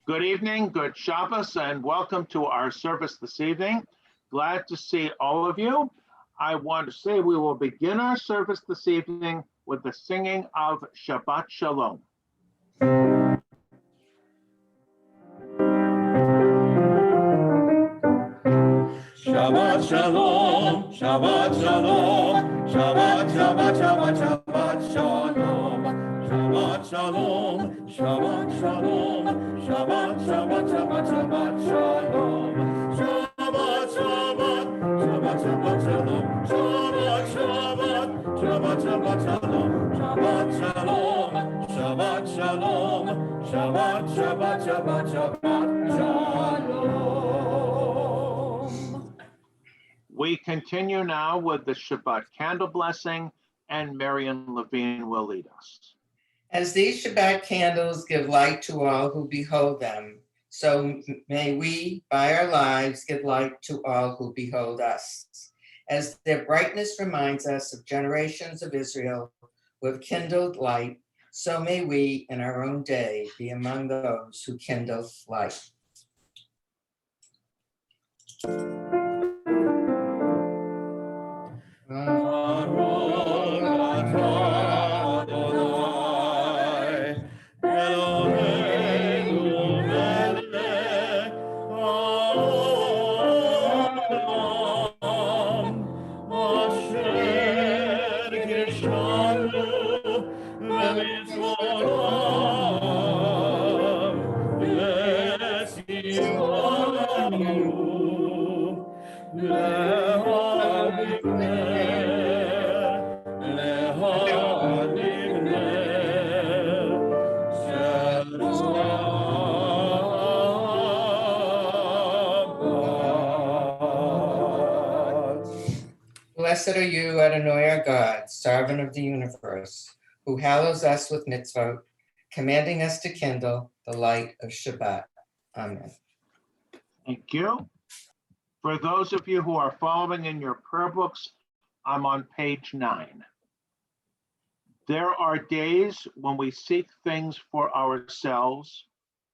Good evening, good Shabbos, and welcome to our service this evening. Glad to see all of you. I want to say we will begin our service this evening with the singing of Shabbat Shalom. Shabbat Shalom, Shabbat Shalom, Shabbat, Shabbat, Shabbat, Shabbat Shalom, Shabbat Shalom, Shabbat Shalom, Shabbat, Shabbat, Shabbat, Shabbat Shalom, Shabbat, Shabbat, Shabbat, Shabbat Shalom, Shabbat, Shabbat, Shabbat, Shabbat Shalom, Shabbat Shalom, Shabbat Shalom, Shabbat, Shabbat, Shabbat, Shabbat Shalom. We continue now with the Shabbat candle blessing, and Marion Levine will lead us. As these Shabbat candles give light to all who behold them, so may we, by our lives, give light to all who behold us. As their brightness reminds us of generations of Israel who have kindled light, so may we, in our own day, be among those who kindle light. Blessed are you, Adonai our God, sovereign of the universe, who hallows us with mitzvot, commanding us to kindle the light of Shabbat. Amen. Thank you. For those of you who are following in your prayer books, I'm on page 9. There are days when we seek things for ourselves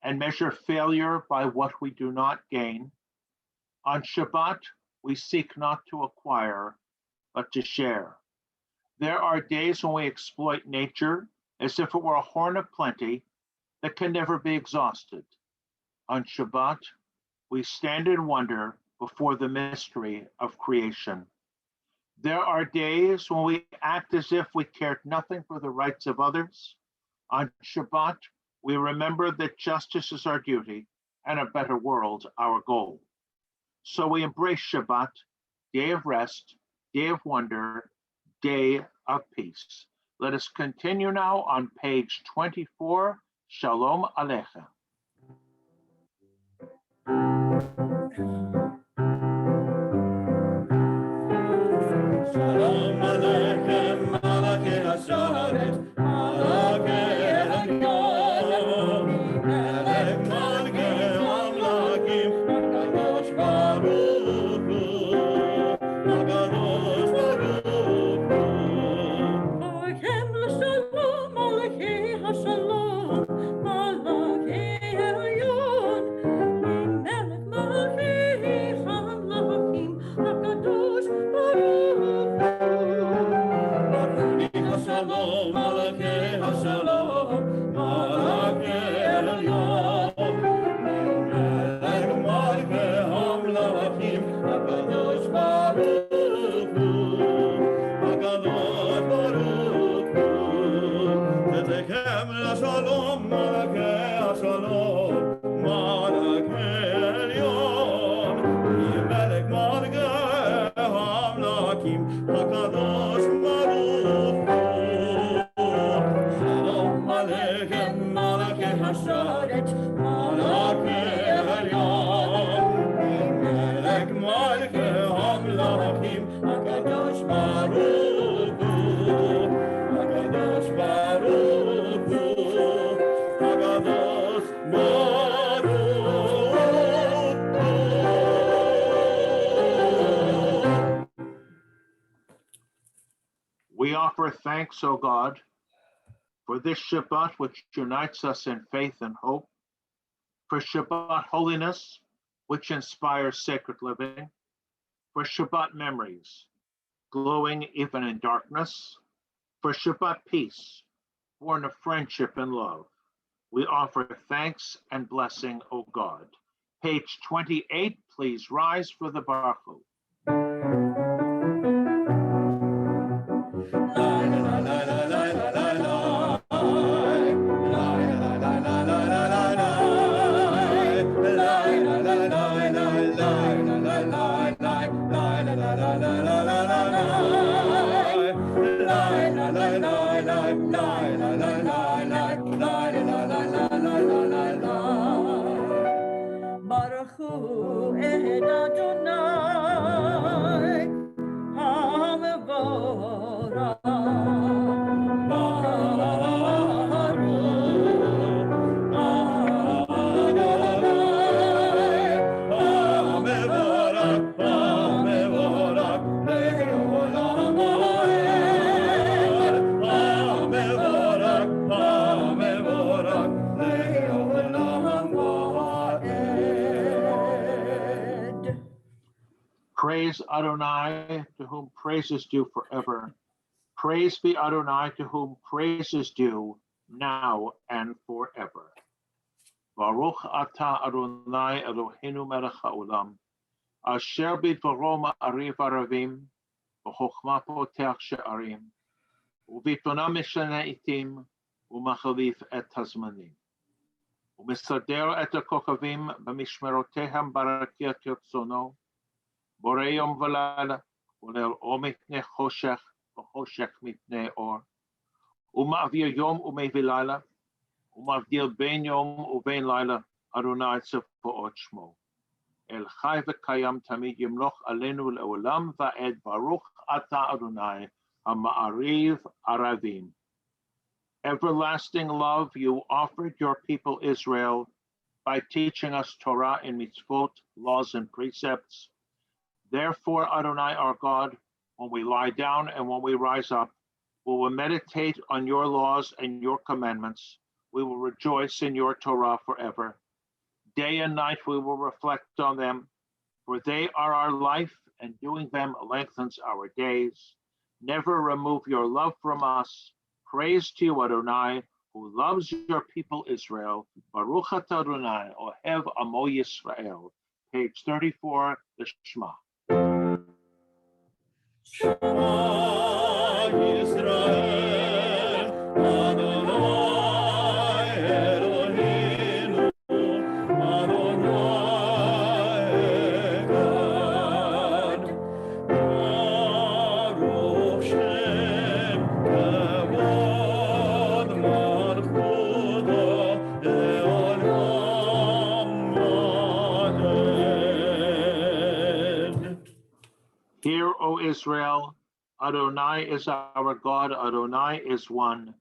and measure failure by what we do not gain. On Shabbat, we seek not to acquire, but to share. There are days when we exploit nature as if it were a horn of plenty that can never be exhausted. On Shabbat, we stand in wonder before the mystery of creation. There are days when we act as if we cared nothing for the rights of others. On Shabbat, we remember that justice is our duty and a better world our goal. So we embrace Shabbat, day of rest, day of wonder, day of peace. Let us continue now on page 24. Shalom Aleichem. Shalom Aleichem, Malachei Hasharet, Malachei Elyon, Melech Malchei Amlakim, HaKadosh Baruch Hu, HaKadosh Baruch Hu. Aleichem l'shalom, Malachei Hashalom, Malachei Elyon, Melech Malchei Amlakim, HaKadosh Baruch Shalom, Malachei Hashalom, Malachei Elyon, Melech Malchei Amlakim, HaKadosh Baruch Hu, HaKadosh Baruch Hu. Tzedechem l'shalom, Malachei Hashalom, Malachei Elyon, Melech Malchei Amlakim, HaKadosh Baruch Hu. Shalom Aleichem, Malachei Hasharet, Malachei Elyon, Melech Malchei Amlakim, HaKadosh Baruch Hu, HaKadosh Baruch Hu, HaKadosh Baruch Hu. We offer thanks, O God, for this Shabbat which unites us in faith and hope, for Shabbat holiness, which inspires sacred living, for Shabbat memories, glowing even in darkness, for Shabbat peace, born of friendship and love. We offer thanks and blessing, O God. Page 28, please rise for the Baruch Hu. Baruch Hu et Adonai HaMevorach. Praise Adonai, to whom praise is due forever. Praise be Adonai, to whom praise is due now and forever. Baruch atah Adonai Eloheinu melech haolam, asher bidvaro ma'ariv aravim, v'chokhmah potech she'arim, u'bitona mishana itim, u'machalif et hazmanim. U'misader et hakokhavim b'mishmerotehem barakiat yotzono, בורא יום ולילה, ולאור מפני חושך, וחושך מפני אור. הוא מעביר יום ומביא לילה, הוא מבדיל בין יום ובין לילה, אדוני צבאות שמו. אל חי וקיים תמיד ימלוך עלינו לעולם ועד, ברוך אתה אדוני, המעריב ערבים. Everlasting love, you offered your people Israel by teaching us Torah and mitzvot, laws and precepts. Therefore, Adonai, our God, when we lie down and when we rise up, we will meditate on your laws and your commandments. We will rejoice in your Torah forever. Day and night we will reflect on them, for they are our life, and doing them lengthens our days. Never remove your love from us. Praise to you, Adonai, who loves your people Israel. Baruch atah Adonai, Ohev Amo Yisrael. Page 34, the Shema. Shema Yisrael, Adonai Eloheinu, Adonai Echad. Baruch Shem Kavod Malchuto Le'olam Va'ed. Hear, O Israel, Adonai is our God, Adonai is one.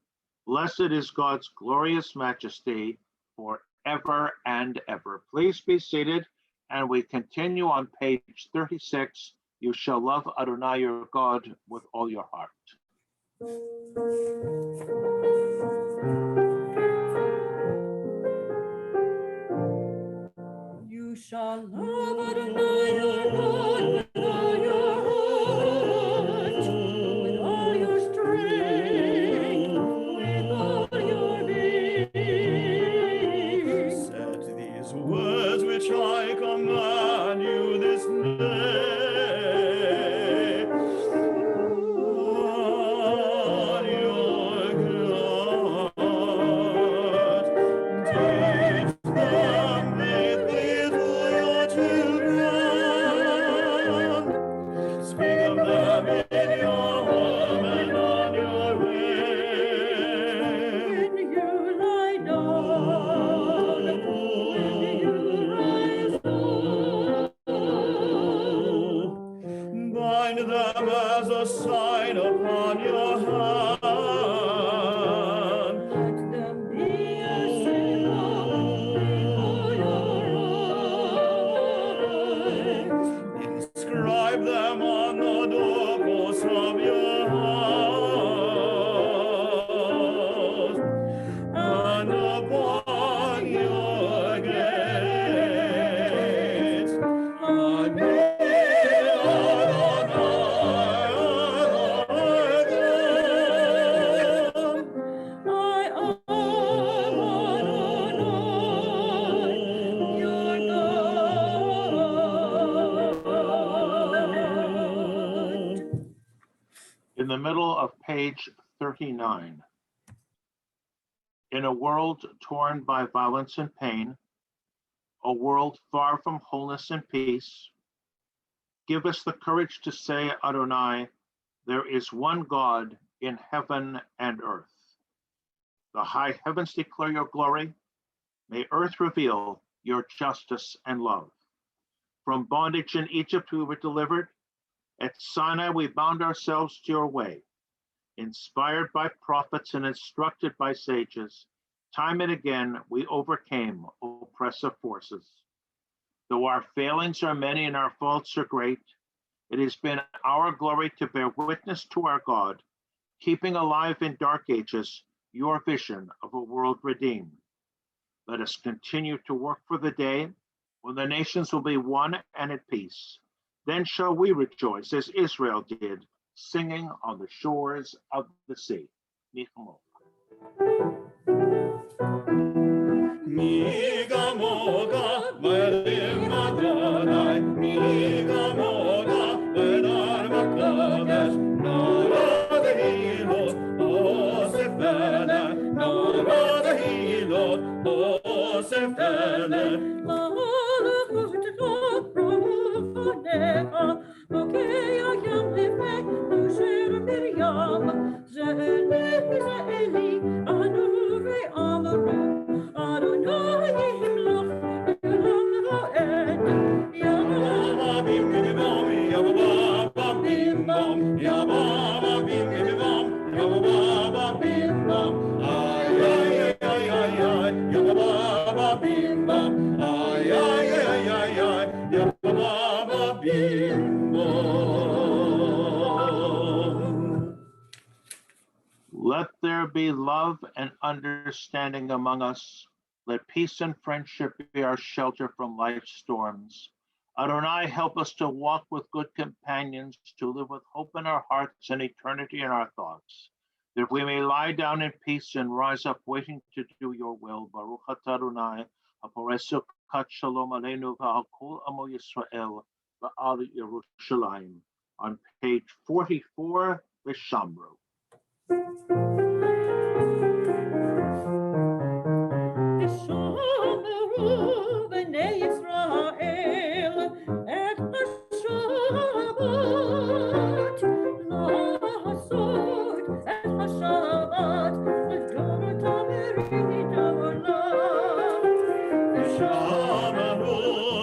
Blessed is God's glorious majesty forever and ever. Please be seated, and we continue on page 36. You shall love Adonai your God with all your heart. You shall love Adonai your God with all your heart, with all your strength, with all your being. Set these words which I command you this day on your heart. Teach them, make clear to your children. middle of page 39. In a world torn by violence and pain, a world far from wholeness and peace, give us the courage to say, Adonai, there is one God in heaven and earth. The high heavens declare your glory. May earth reveal your justice and love. From bondage in Egypt we were delivered. At Sinai we bound ourselves to your way. Inspired by prophets and instructed by sages, time and again we overcame oppressive forces. Though our failings are many and our faults are great, it has been our glory to bear witness to our God, keeping alive in dark ages your vision of a world redeemed. Let us continue to work for the day when the nations will be one and at peace. Then shall we rejoice as Israel did, singing on the shores of the sea. Nichamo. Miga moga, ve'elim Adonai, miga moga, ve'nar makodesh, nora dehilot, osefele, nora dehilot, osefele. Let there be love and understanding among us. Let peace and friendship be our shelter from life's storms. Adonai, help us to walk with good companions, to live with hope in our hearts and eternity in our thoughts, that we may lie down in peace and rise up waiting to do your will. Baruch atah Adonai, haporesu kat shalom aleinu v'al amo Yisrael v'al Yerushalayim. On page 44, Vishamru. ושמרו בני ישראל את השבת, לעשות את השבת לדורות המריד העולם. ושמרו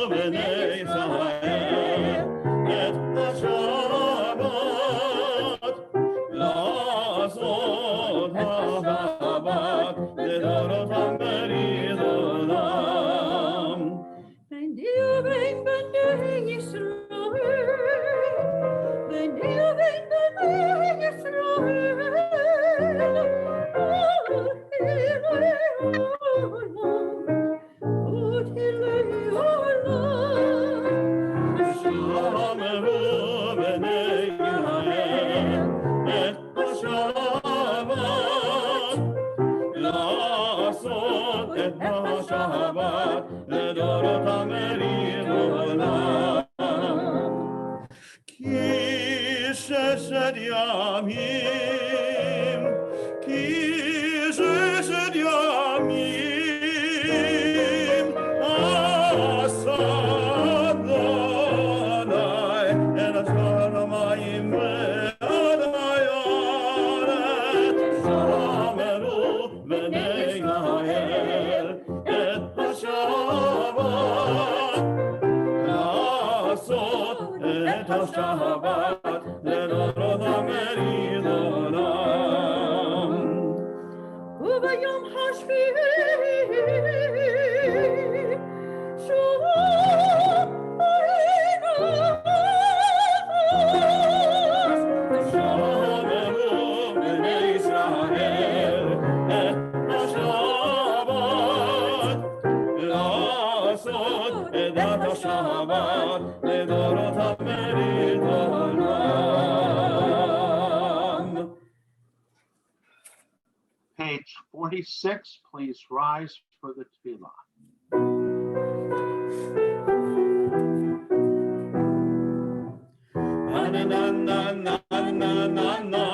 בני ישראל את השבת, לעשות השבת לדורות המריד עולם. ביני ובין בני ישראל, ביני ובין בני ישראל, עוד אלי עולם. ושמרו בני ישראל את השבת, לעשות את השבת לדורות המריד עולם. כי ששת ימים, כי ששת ימים, עשה אדוני את אשר המים ועד הארץ. שמרו בני ישראל את השבת, לעשות את השבת לדורות המריד עולם. וביום השביעי שובנו שמרו בני ישראל את השבת, לעשות את השבת לדורות המריד עולם. Page 46, please rise for the tefillah. Na na na na na na na.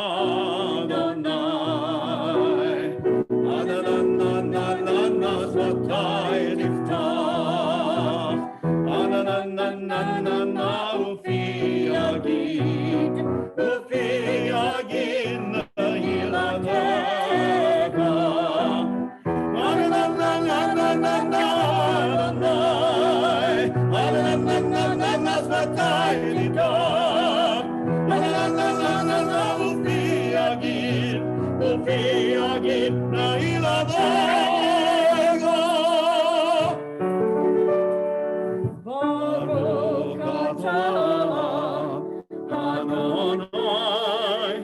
Baruch atah Adonai,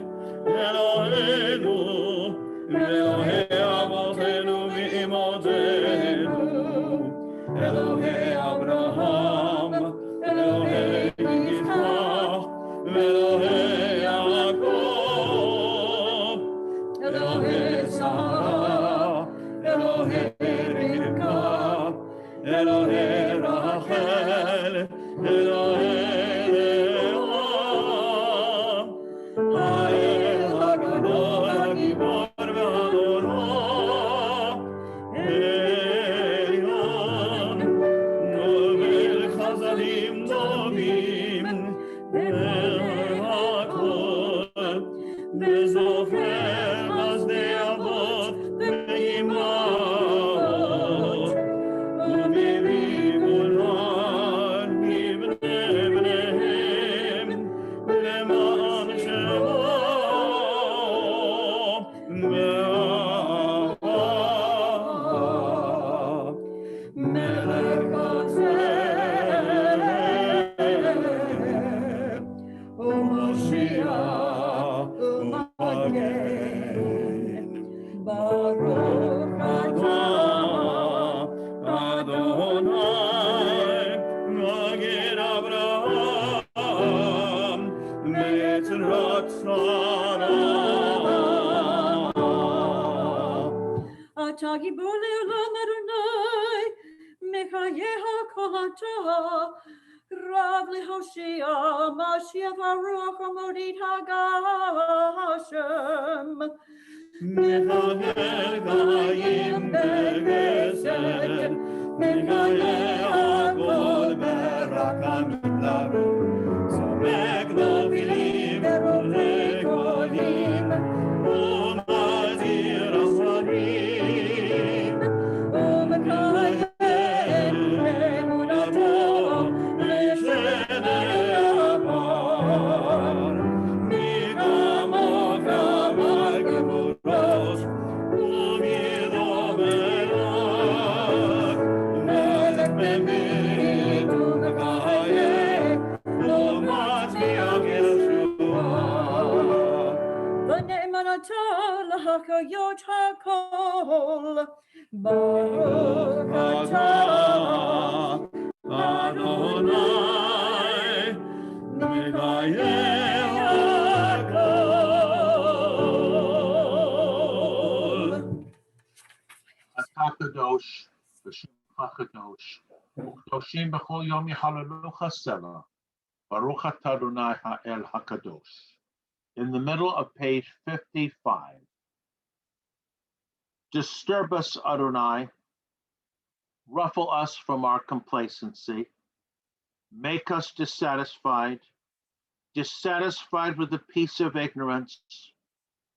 Eloheinu, Elohei Avotenu v'imotenu, Elohei Abraham, Elohei Yitzchak, Elohei Yaakov, Elohei Sarah, Elohei Rivka, Elohei Rachel, Elohei Leah, Ha'el HaGadol HaGibor VeHadorah, Elyon, Novel Chazanim Novim, HaKol, Bezofer Chazdei Avot Ve'imot, ובביגולן מבני בניהם למען שמו ואהבה מלך בצלם ומושיע ומגן ברוך אתה Adonai, Magid Abraham, Mitzrat Sarah. אתה גיבור לעולם אדוני, מחייך כל אתה, רב להושיע, משיח הרוח המוריד הגשם. מחלל חיים בחסד, מחיה הכל ברחמים לרוב, סומק נפילים ורקולים, ומזהיר אסרים, ומקיים אמונתו לשני עבר, מי כמוך אמר גיבורוש, ומידו מלך, מלך במית ומחיה, ומצליח ישועה. ונאמנתה להחיות הכל, ברוך אתה Adonai, מקיים הכל. אתה קדוש, ושמך קדוש, וקדושים בכל יום יחללוך סלע. Baruch atah Adonai ha'el hakadosh. In the middle of page 55. Disturb us, Adonai. Ruffle us from our complacency. Make us dissatisfied with the peace of ignorance,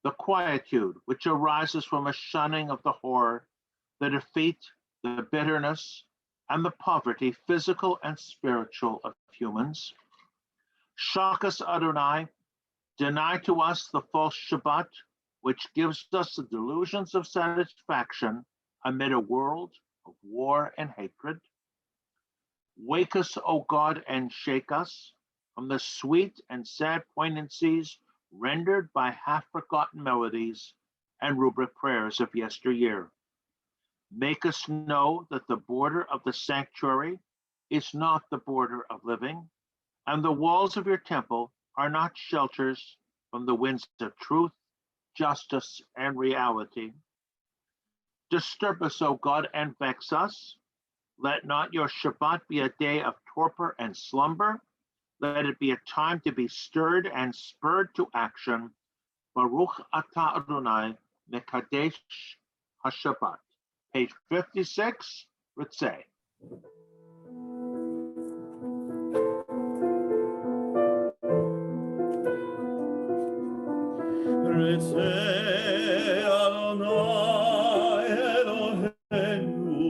the quietude which arises from a shunning of the horror, the defeat, the bitterness, and the poverty, physical and spiritual, of humans. Shock us, Adonai. Deny to us the false Shabbat, which gives us the delusions of satisfaction amid a world of war and hatred. Wake us, O God, and shake us from the sweet and sad poignancies rendered by half-forgotten melodies and rubric prayers of yesteryear. Make us know that the border of the sanctuary is not the border of living, and the walls of your temple are not shelters from the winds of truth, justice, and reality. Disturb us, O God, and vex us. Let not your Shabbat be a day of torpor and slumber. Let it be a time to be stirred and spurred to action. Baruch atah Adonai mekadesh haShabbat. Page 56, Ritzeh. Ritzeh Adonai Eloheinu,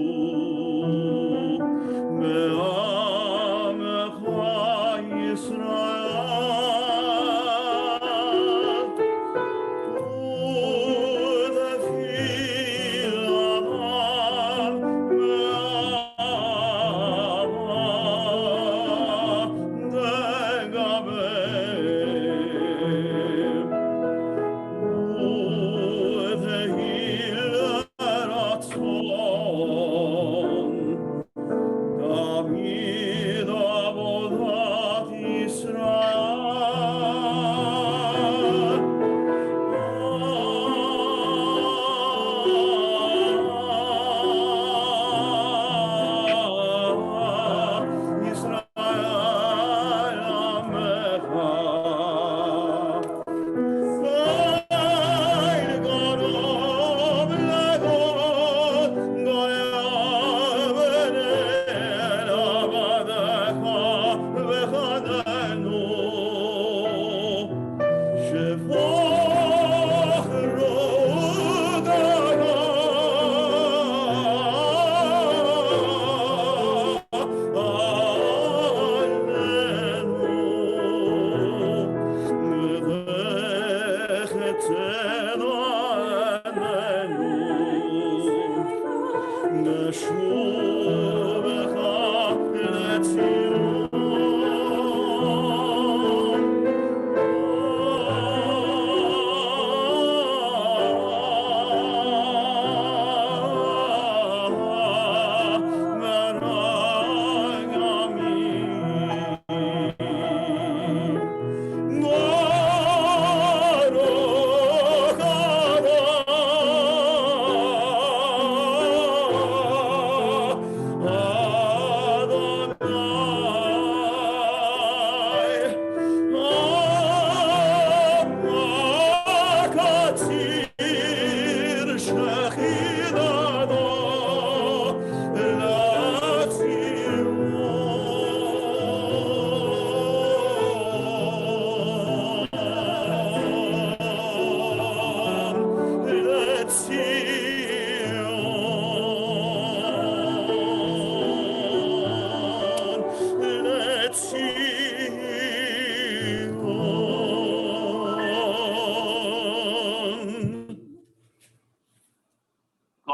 נשובך לציון.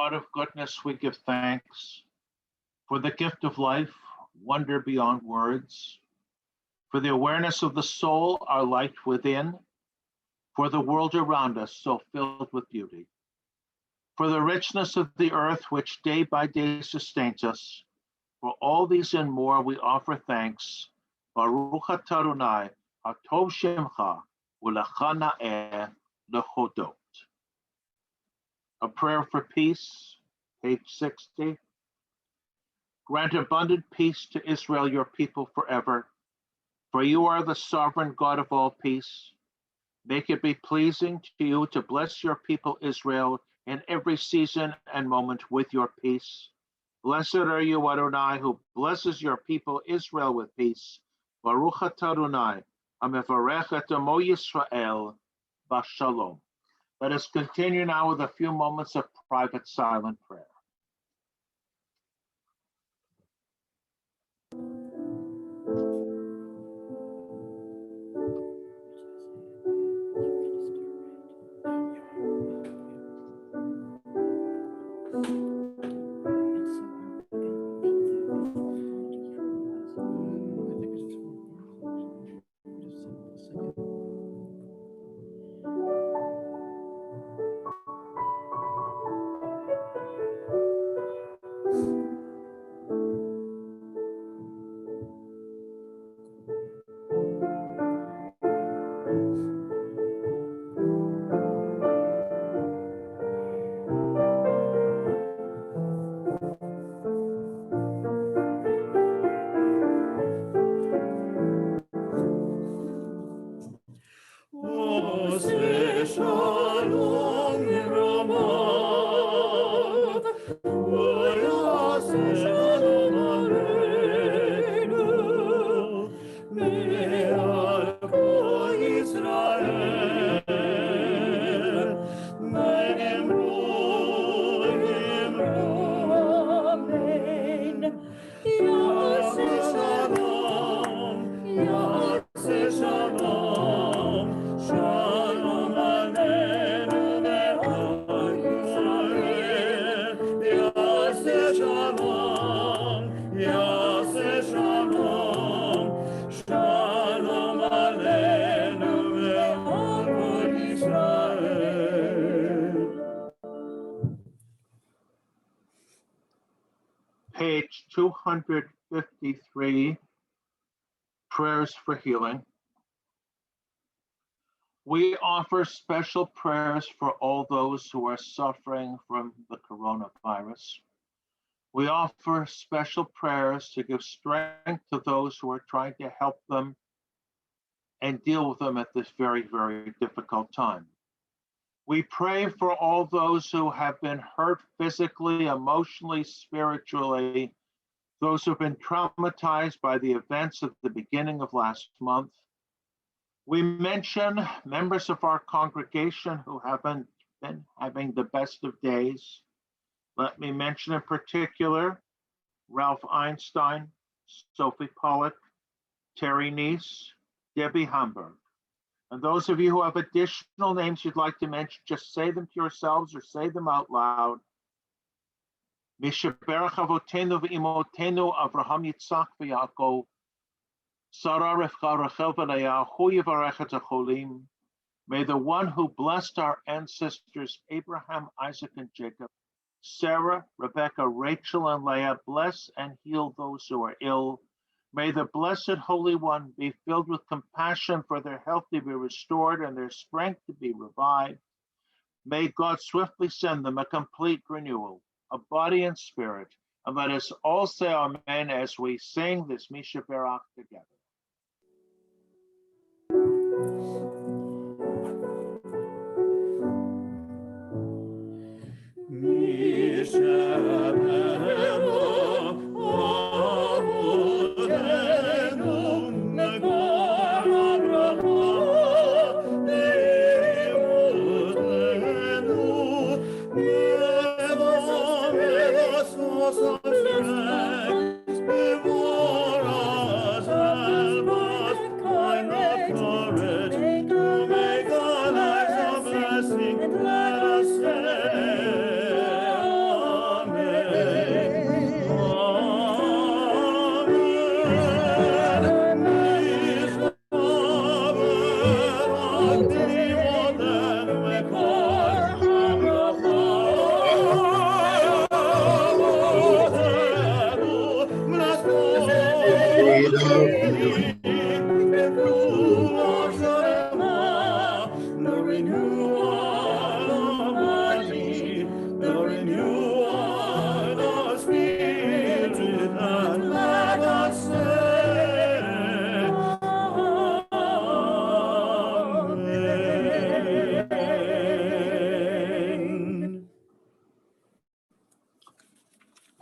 God of goodness, we give thanks for the gift of life, wonder beyond words, for the awareness of the soul, our light within, for the world around us so filled with beauty, for the richness of the earth which day by day sustains us. For all these and more, we offer thanks. Baruch atah Adonai, hatov shemcha, u'lecha na'eh lehodot. A prayer for peace, page 60. Grant abundant peace to Israel, your people forever. For you are the sovereign God of all peace. Make it be pleasing to you to bless your people Israel in every season and moment with your peace. Blessed are you, Adonai, who blesses your people Israel with peace. Baruch atah Adonai, hamevarech et amo Yisrael, b'shalom. Let us continue now with a few moments of private silent prayer. Page 253, prayers for healing. We offer special prayers for all those who are suffering from the coronavirus. We offer special prayers to give strength to those who are trying to help them and deal with them at this very, very difficult time. We pray for all those who have been hurt physically, emotionally, spiritually, those who have been traumatized by the events of the beginning of last month. We mention members of our congregation who haven't been having the best of days. Let me mention in particular Ralph Einstein, Sophie Pollack, Terry Neese, Debbie Hamburg. And those of you who have additional names you'd like to mention, just say them to yourselves or say them out loud. Mishaberach Avotenu v'Imotenu Avraham Yitzchak v'Yaakov Sarah Rivka Rachel v'Leah Hu Yivarech et Acholim. May the one who blessed our ancestors Abraham, Isaac, and Jacob, Sarah, Rebecca, Rachel, and Leah, bless and heal those who are ill. May the Blessed Holy One be filled with compassion for their health to be restored and their strength to be revived. May God swiftly send them a complete renewal of body and spirit. And let us all say amen as we sing this Misha Berach together.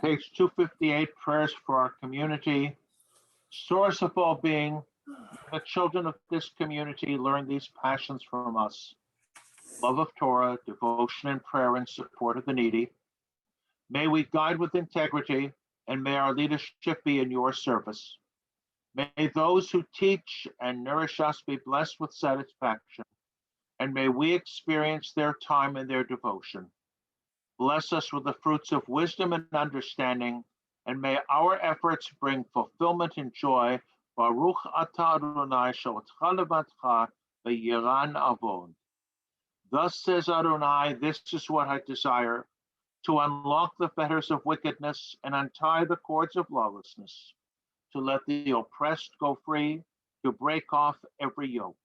Page 258, prayers for our community. Source of all being, the children of this community learn these passions from us. Love of Torah, devotion and prayer in support of the needy. May we guide with integrity, and may our leadership be in your service. May those who teach and nourish us be blessed with satisfaction, and may we experience their time and their devotion. Bless us with the fruits of wisdom and understanding, and may our efforts bring fulfillment and joy. Baruch atah Adonai she'otcha levatcha v'yiran avon. Thus says Adonai, this is what I desire, to unlock the fetters of wickedness and untie the cords of lawlessness, to let the oppressed go free, to break off every yoke.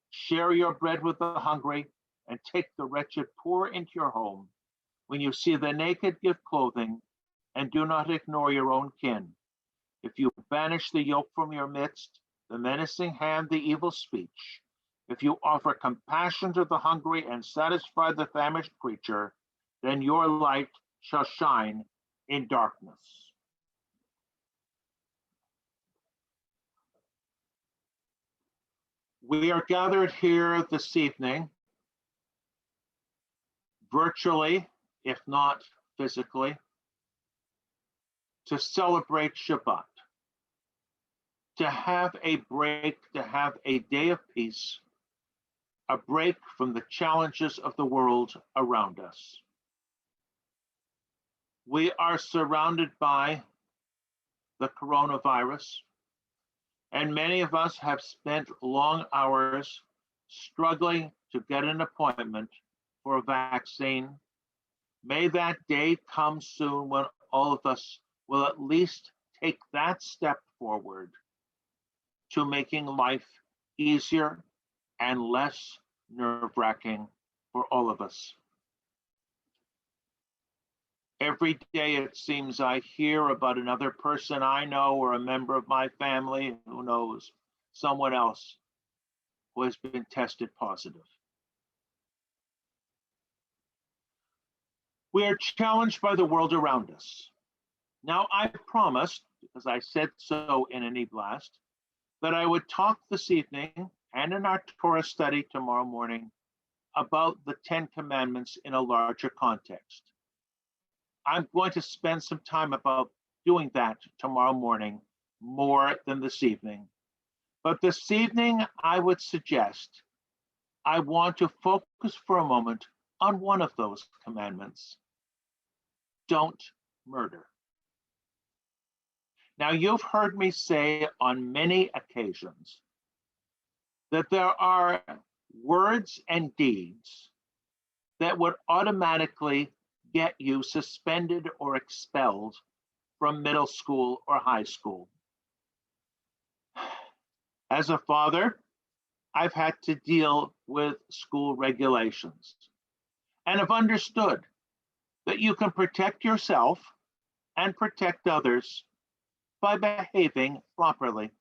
Share your bread with the hungry, and take the wretched poor into your home. When you see the naked, give clothing, and do not ignore your own kin. If you banish the yoke from your midst, the menacing hand, the evil speech, if you offer compassion to the hungry and satisfy the famished creature, then your light shall shine in darkness. We are gathered here this evening, virtually, if not physically, to celebrate Shabbat, to have a break, to have a day of peace, a break from the challenges of the world around us. We are surrounded by the coronavirus, and many of us have spent long hours struggling to get an appointment for a vaccine. May that day come soon when all of us will at least take that step forward to making life easier and less nerve-wracking for all of us. Every day it seems I hear about another person I know or a member of my family, who knows, someone else who has been tested positive. We are challenged by the world around us. Now, I promised, because I said so in an e-blast, that I would talk this evening and in our Torah study tomorrow morning about the 10 Commandments in a larger context. I'm going to spend some time about doing that tomorrow morning, more than this evening. But this evening, I would suggest I want to focus for a moment on one of those commandments. Don't murder. Now, you've heard me say on many occasions that there are words and deeds that would automatically get you suspended or expelled from middle school or high school. As a father, I've had to deal with school regulations and have understood that you can protect yourself and protect others by behaving properly.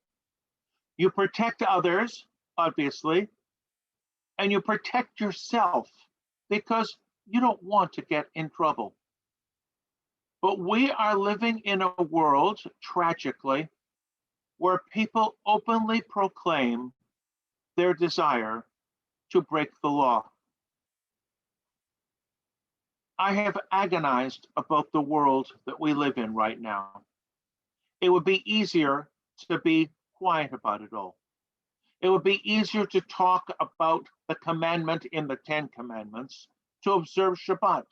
You protect others, obviously, and you protect yourself because you don't want to get in trouble. But we are living in a world, tragically, where people openly proclaim their desire to break the law. I have agonized about the world that we live in right now. It would be easier to be quiet about it all. It would be easier to talk about the commandment in the Ten Commandments to observe Shabbat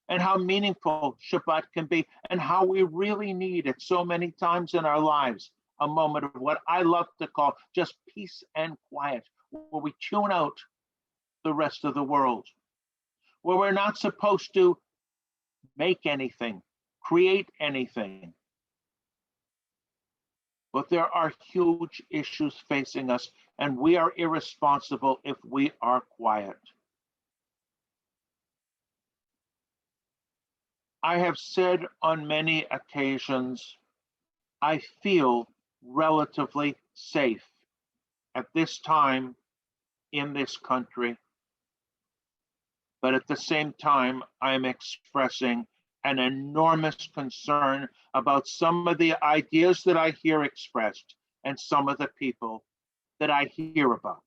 and how meaningful Shabbat can be and how we really need it so many times in our lives. A moment of what I love to call just peace and quiet, where we tune out the rest of the world, where we're not supposed to make anything, create anything. But there are huge issues facing us, and we are irresponsible if we are quiet. I have said on many occasions, I feel relatively safe at this time in this country. But at the same time, I'm expressing an enormous concern about some of the ideas that I hear expressed and some of the people that I hear about.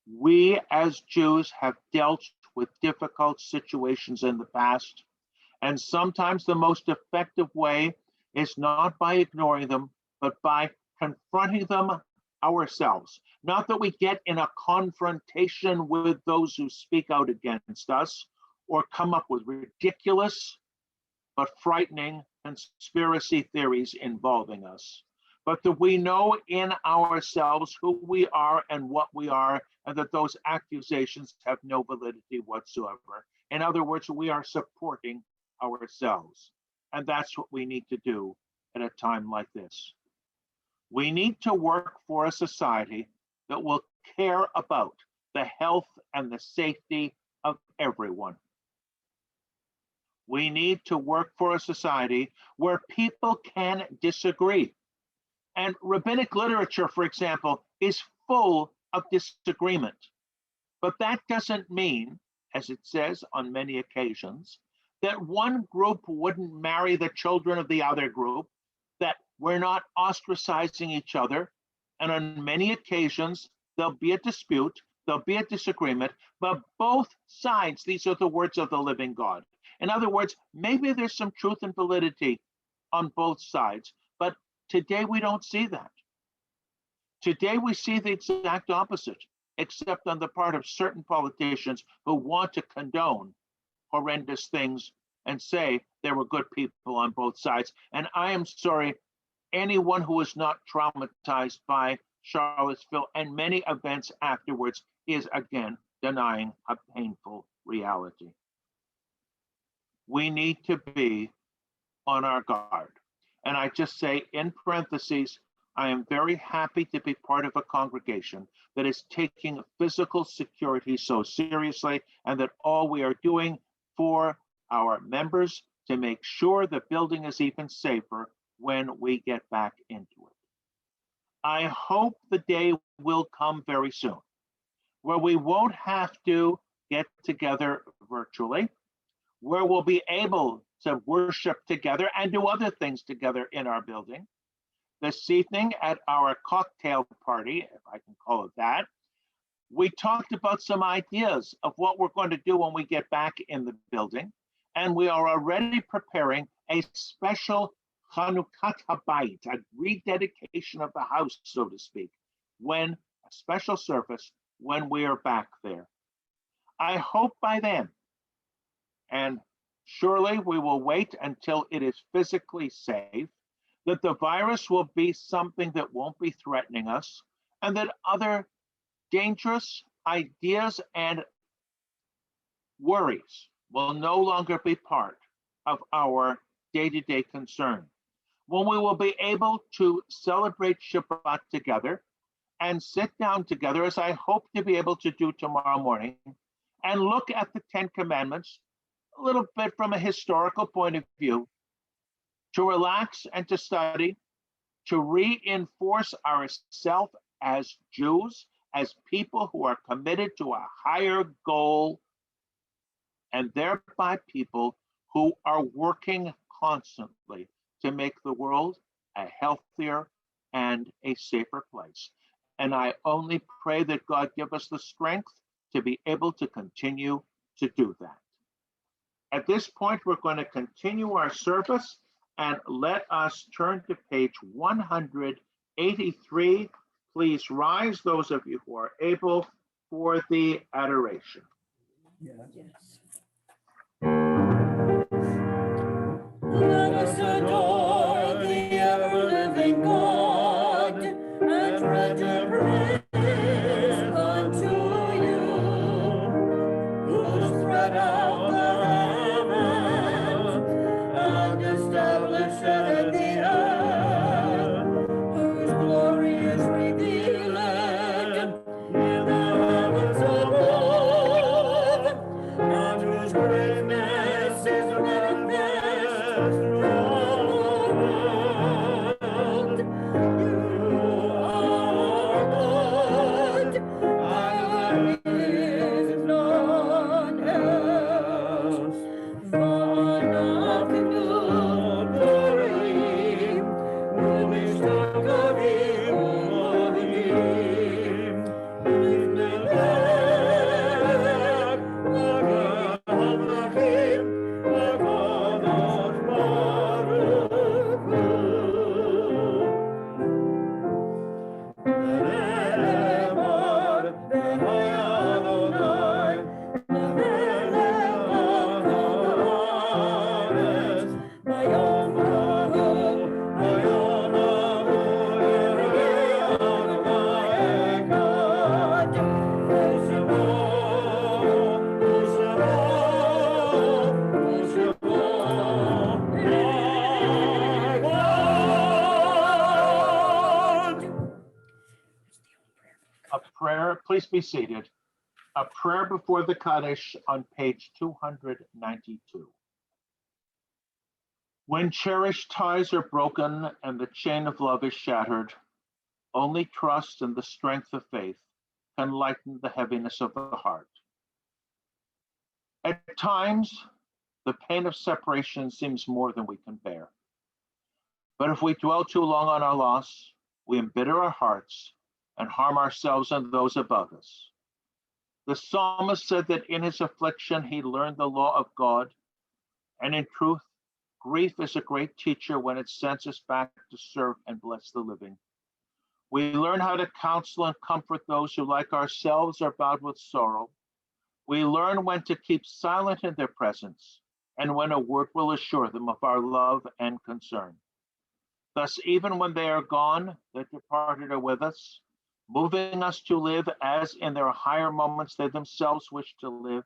We as Jews have dealt with difficult situations in the past, and sometimes the most effective way is not by ignoring them, but by confronting them ourselves. Not that we get in a confrontation with those who speak out against us or come up with ridiculous but frightening conspiracy theories involving us, but that we know in ourselves who we are and what we are, and that those accusations have no validity whatsoever. In other words, we are supporting ourselves. And that's what we need to do at a time like this. We need to work for a society that will care about the health and the safety of everyone. We need to work for a society where people can disagree. And rabbinic literature, for example, is full of disagreement. But that doesn't mean, as it says on many occasions, that one group wouldn't marry the children of the other group, that we're not ostracizing each other. And on many occasions, there'll be a dispute, there'll be a disagreement, but both sides, these are the words of the living God. In other words, maybe there's some truth and validity on both sides, but today we don't see that. Today we see the exact opposite, except on the part of certain politicians who want to condone horrendous things and say there were good people on both sides. And I am sorry, anyone who is not traumatized by Charlottesville and many events afterwards is again denying a painful reality. We need to be on our guard. And I just say in parentheses, I am very happy to be part of a congregation that is taking physical security so seriously, and that all we are doing for our members to make sure the building is even safer when we get back into it. I hope the day will come very soon where we won't have to get together virtually, where we'll be able to worship together and do other things together in our building. This evening at our cocktail party, if I can call it that, we talked about some ideas of what we're going to do when we get back in the building. And we are already preparing a special Chanukah Habayit, a rededication of the house, so to speak, when a special service when we are back there. I hope by then, and Surely we will wait until it is physically safe, that the virus will be something that won't be threatening us, and that other dangerous ideas and worries will no longer be part of our day-to-day concern. When we will be able to celebrate Shabbat together and sit down together, as I hope to be able to do tomorrow morning, and look at the Ten Commandments a little bit from a historical point of view, to relax and to study, to reinforce ourselves as Jews, as people who are committed to a higher goal, and thereby people who are working constantly to make the world a healthier and a safer place. And I only pray that God give us the strength to be able to continue to do that. At this point, we're going to continue our service, and let us turn to page 183. Please rise, those of you who are able, for the adoration. Yes. Let us adore the ever-living God and render praise unto you, who spread out the heavens and established the earth, whose glory is revealed in the heavens above, and whose greatness is manifest throughout the world. You are God, and there is none else. Vanaknu Dorim, Nunishtakari Umadim, Nifnelek, Nagahavachim, Nagadosh Baruch Hu. Lemor, Behaya Adonai, Melech HaHaaretz, Bayom Hahu, Bayom Hahu, Yireh Adonai Echad, U'Shemo, U'Shemo, U'Shemo Echad. A prayer, please be seated. A prayer before the Kaddish on page 292. When cherished ties are broken and the chain of love is shattered, only trust and the strength of faith can lighten the heaviness of the heart. At times, the pain of separation seems more than we can bear. But if we dwell too long on our loss, we embitter our hearts and harm ourselves and those above us. The psalmist said that in his affliction he learned the law of God, and in truth, grief is a great teacher when it sends us back to serve and bless the living. We learn how to counsel and comfort those who, like ourselves, are bowed with sorrow. We learn when to keep silent in their presence, and when a word will assure them of our love and concern. Thus, even when they are gone, the departed are with us, moving us to live as in their higher moments they themselves wish to live.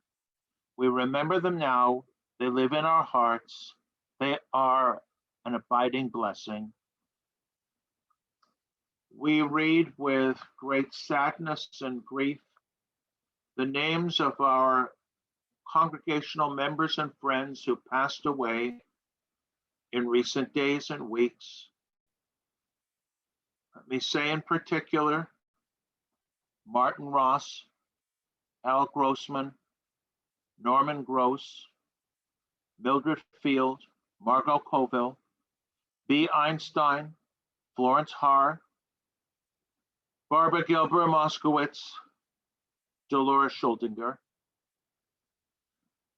We remember them now, they live in our hearts, they are an abiding blessing. We read with great sadness and grief the names of our congregational members and friends who passed away in recent days and weeks. Let me say in particular, Martin Ross, Al Grossman, Norman Gross, Mildred Field, Margot Colville, B. Einstein, Florence Haar, Barbara Gilbert Moskowitz, Dolores Schuldinger.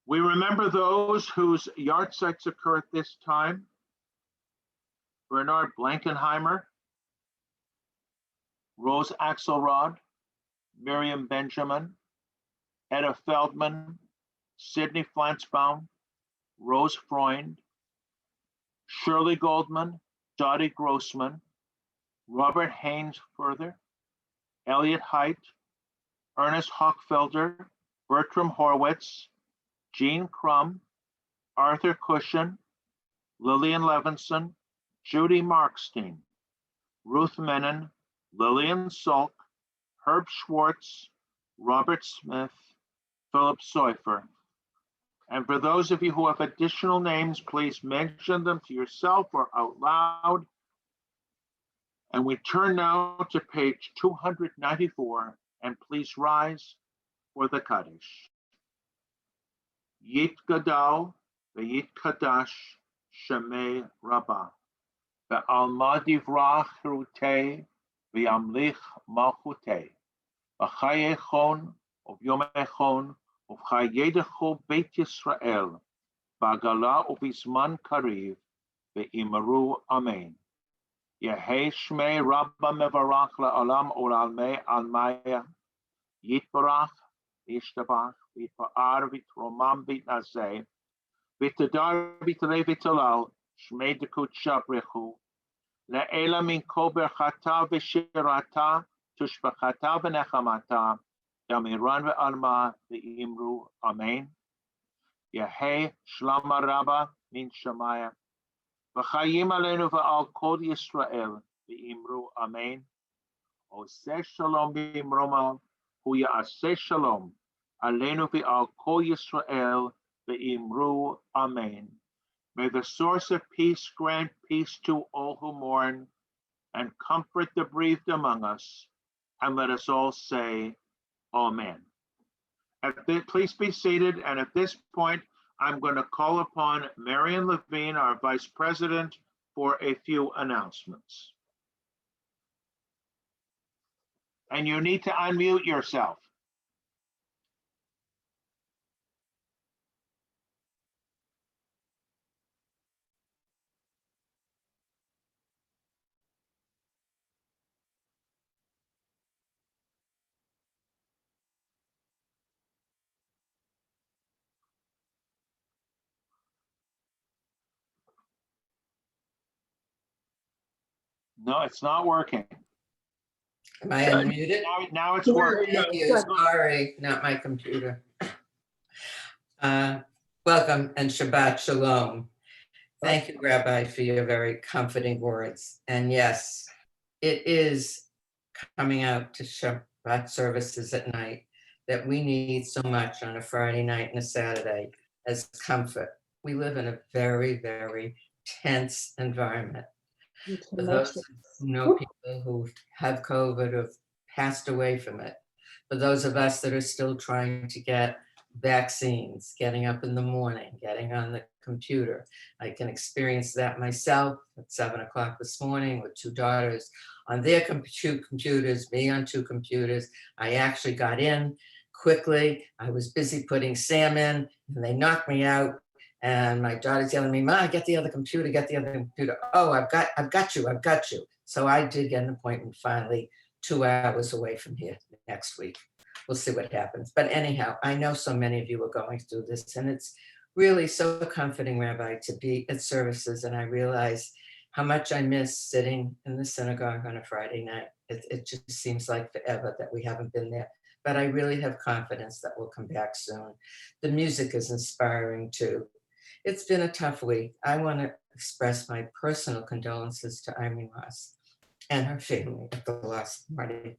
We remember those whose yahrzeits occur at this time. Bernard Blankenheimer, Rose Axelrod, Miriam Benjamin, Etta Feldman, Sidney Flansbaum, Rose Freund, Shirley Goldman, Dottie Grossman, Robert Haynes Further, Elliot Height, Ernest Hochfelder, Bertram Horwitz, Jean Crum, Arthur Cushion, Lillian Levinson, Judy Markstein, Ruth Menon, Lillian Salk, Herb Schwartz, Robert Smith, Philip Seufer. And for those of you who have additional names, please mention them to yourself or out loud. And we turn now to page 294, and please rise for the Kaddish. Yit Gadal, V'yit Kadash, Shemei Rabbah, Ve'alma Divrach Hirutei, V'yamlich Malchutei, V'chayechon, Uvyomechon, Uvchayedecho Beit Yisrael, Ba'gala Uvizman Kariv, Ve'imaru Amen. Yehei Shmei Rabba Mevarach La'olam Olalmei Almaya, Yitbarach, Yishtabach, Vitpa'ar, Vitromam, Vitnazeh, Vitadar, Vitre, Vitalal, Shmei Dekut Shabrichu, Le'ela Min Kober Chata V'Shirata, Tushbachata V'Nechamata, Yamiran Ve'alma, Ve'imru, Amen. Yehei Shlama Rabba Min Shemaya, V'chayim Aleinu Ve'al Kol Yisrael, Ve'imru, Amen. Oseh Shalom B'imromav, Hu Ya'aseh Shalom, Aleinu Ve'al Kol Yisrael, Ve'imru, Amen. May the source of peace grant peace to all who mourn and comfort the bereaved among us. And let us all say, Amen. Please be seated. And at this point, I'm going to call upon Marion Levine, our Vice President, for a few announcements. And you need to unmute yourself. No, it's not working. Am I unmuted? Now it's working. Thank you. Sorry, not my computer. Welcome and Shabbat Shalom. Thank you, Rabbi, for your very comforting words. And yes, it is coming out to Shabbat services at night that we need so much on a Friday night and a Saturday as comfort. We live in a very, very tense environment. For those who know people who have COVID, have passed away from it, for those of us that are still trying to get vaccines, getting up in the morning, getting on the computer. I can experience that myself at 7 o'clock this morning with two daughters on their two computers, me on two computers. I actually got in quickly. I was busy putting Sam in and they knocked me out. And my daughter's yelling at me, Ma, get the other computer, get the other computer. Oh, I've got you. So I did get an appointment finally 2 hours away from here next week. We'll see what happens. But anyhow, I know so many of you are going through this, and it's really so comforting, Rabbi, to be at services. And I realize how much I miss sitting in the synagogue on a Friday night. It just seems like forever that we haven't been there. But I really have confidence that we'll come back soon. The music is inspiring too. It's been a tough week. I want to express my personal condolences to Irene Ross and her family at the loss party.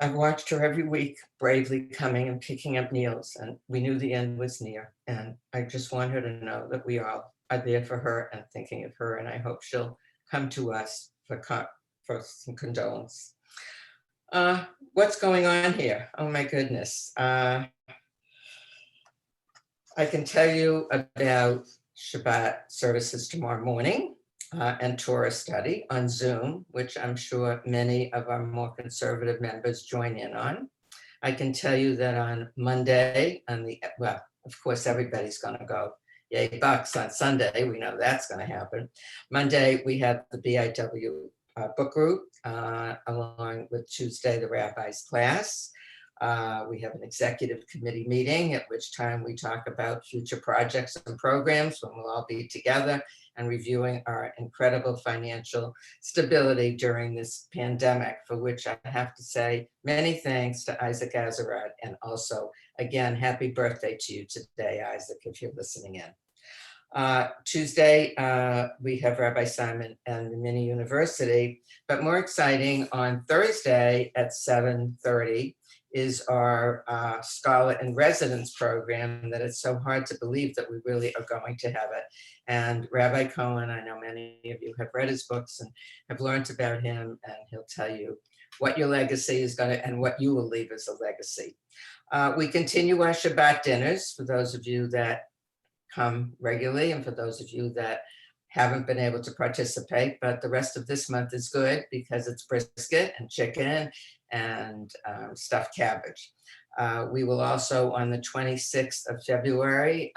I've watched her every week, bravely coming and picking up meals, and we knew the end was near. And I just want her to know that we all are there for her and thinking of her, and I hope she'll come to us for some condolence. What's going on here? Oh my goodness. I can tell you about Shabbat services tomorrow morning and Torah study on Zoom, which I'm sure many of our more conservative members join in on. I can tell you that on Monday, well, of course, everybody's going to go. Yay, bucks on Sunday. We know that's going to happen. Monday, we have the BIW book group, along with Tuesday, the rabbi's class. We have an executive committee meeting, at which time we talk about future projects and programs when we'll all be together and reviewing our incredible financial stability during this pandemic, for which I have to say many thanks to Isaac Azarad, and also, again, happy birthday to you today, Isaac, if you're listening in. Tuesday, we have Rabbi Simon and the Mini University, but more exciting, on Thursday at 7:30 is our Scholar in Residence program, that it's so hard to believe that we really are going to have it. And Rabbi Cohen, I know many of you have read his books and have learned about him, and he'll tell you what your legacy is going to, and what you will leave as a legacy. We continue our Shabbat dinners for those of you that come regularly, and for those of you that haven't been able to participate, but the rest of this month is good because it's brisket and chicken and stuffed cabbage. We will also, on the 26th of February,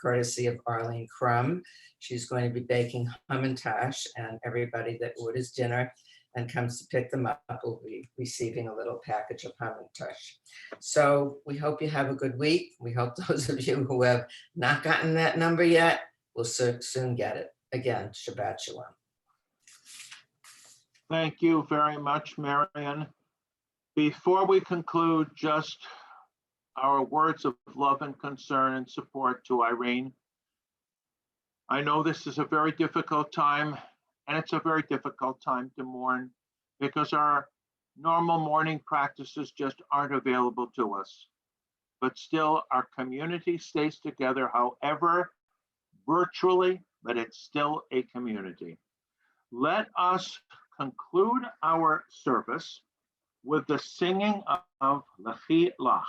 courtesy of Arlene Crum, she's going to be baking Hamantash, and everybody that orders dinner and comes to pick them up will be receiving a little package of Hamantash. So we hope you have a good week. We hope those of you who have not gotten that number yet will soon get it. Again, Shabbat Shalom. Thank you very much, Marion. Before we conclude, just our words of love and concern and support to Irene. I know this is a very difficult time, and it's a very difficult time to mourn because our normal mourning practices just aren't available to us. But still, our community stays together, however, virtually, but it's still a community. Let us conclude our service with the singing of Lechi Lach.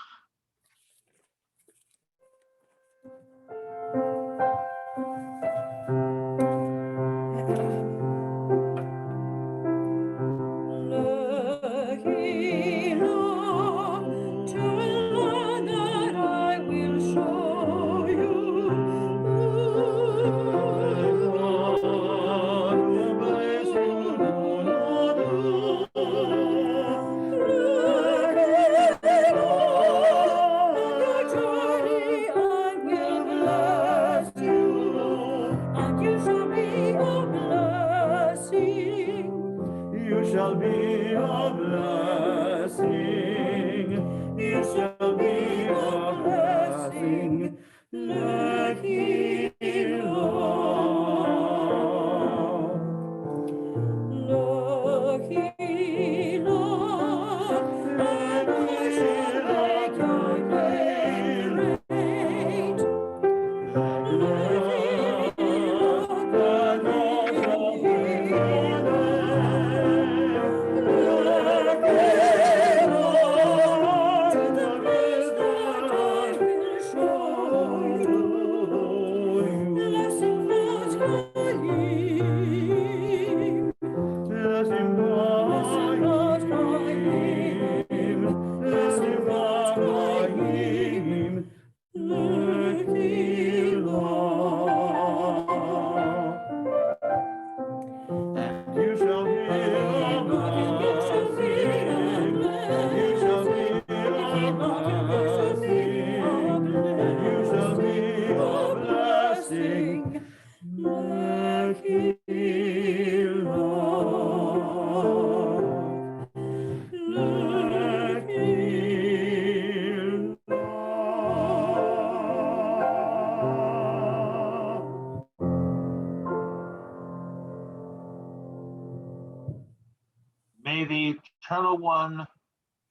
May the Eternal One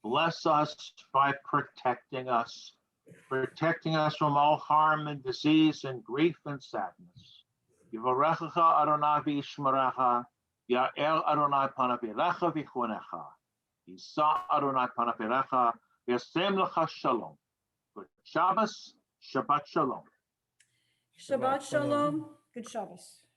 bless us by protecting us from all harm and disease and grief and sadness. Yivarechecha Adonai v'yishmerecha, Ya'er Adonai panav elecha v'chunecha, Yisa Adonai panav elecha v'yasem lecha shalom. Good Shabbos, Shabbat Shalom. Shabbat Shalom. Good Shabbos.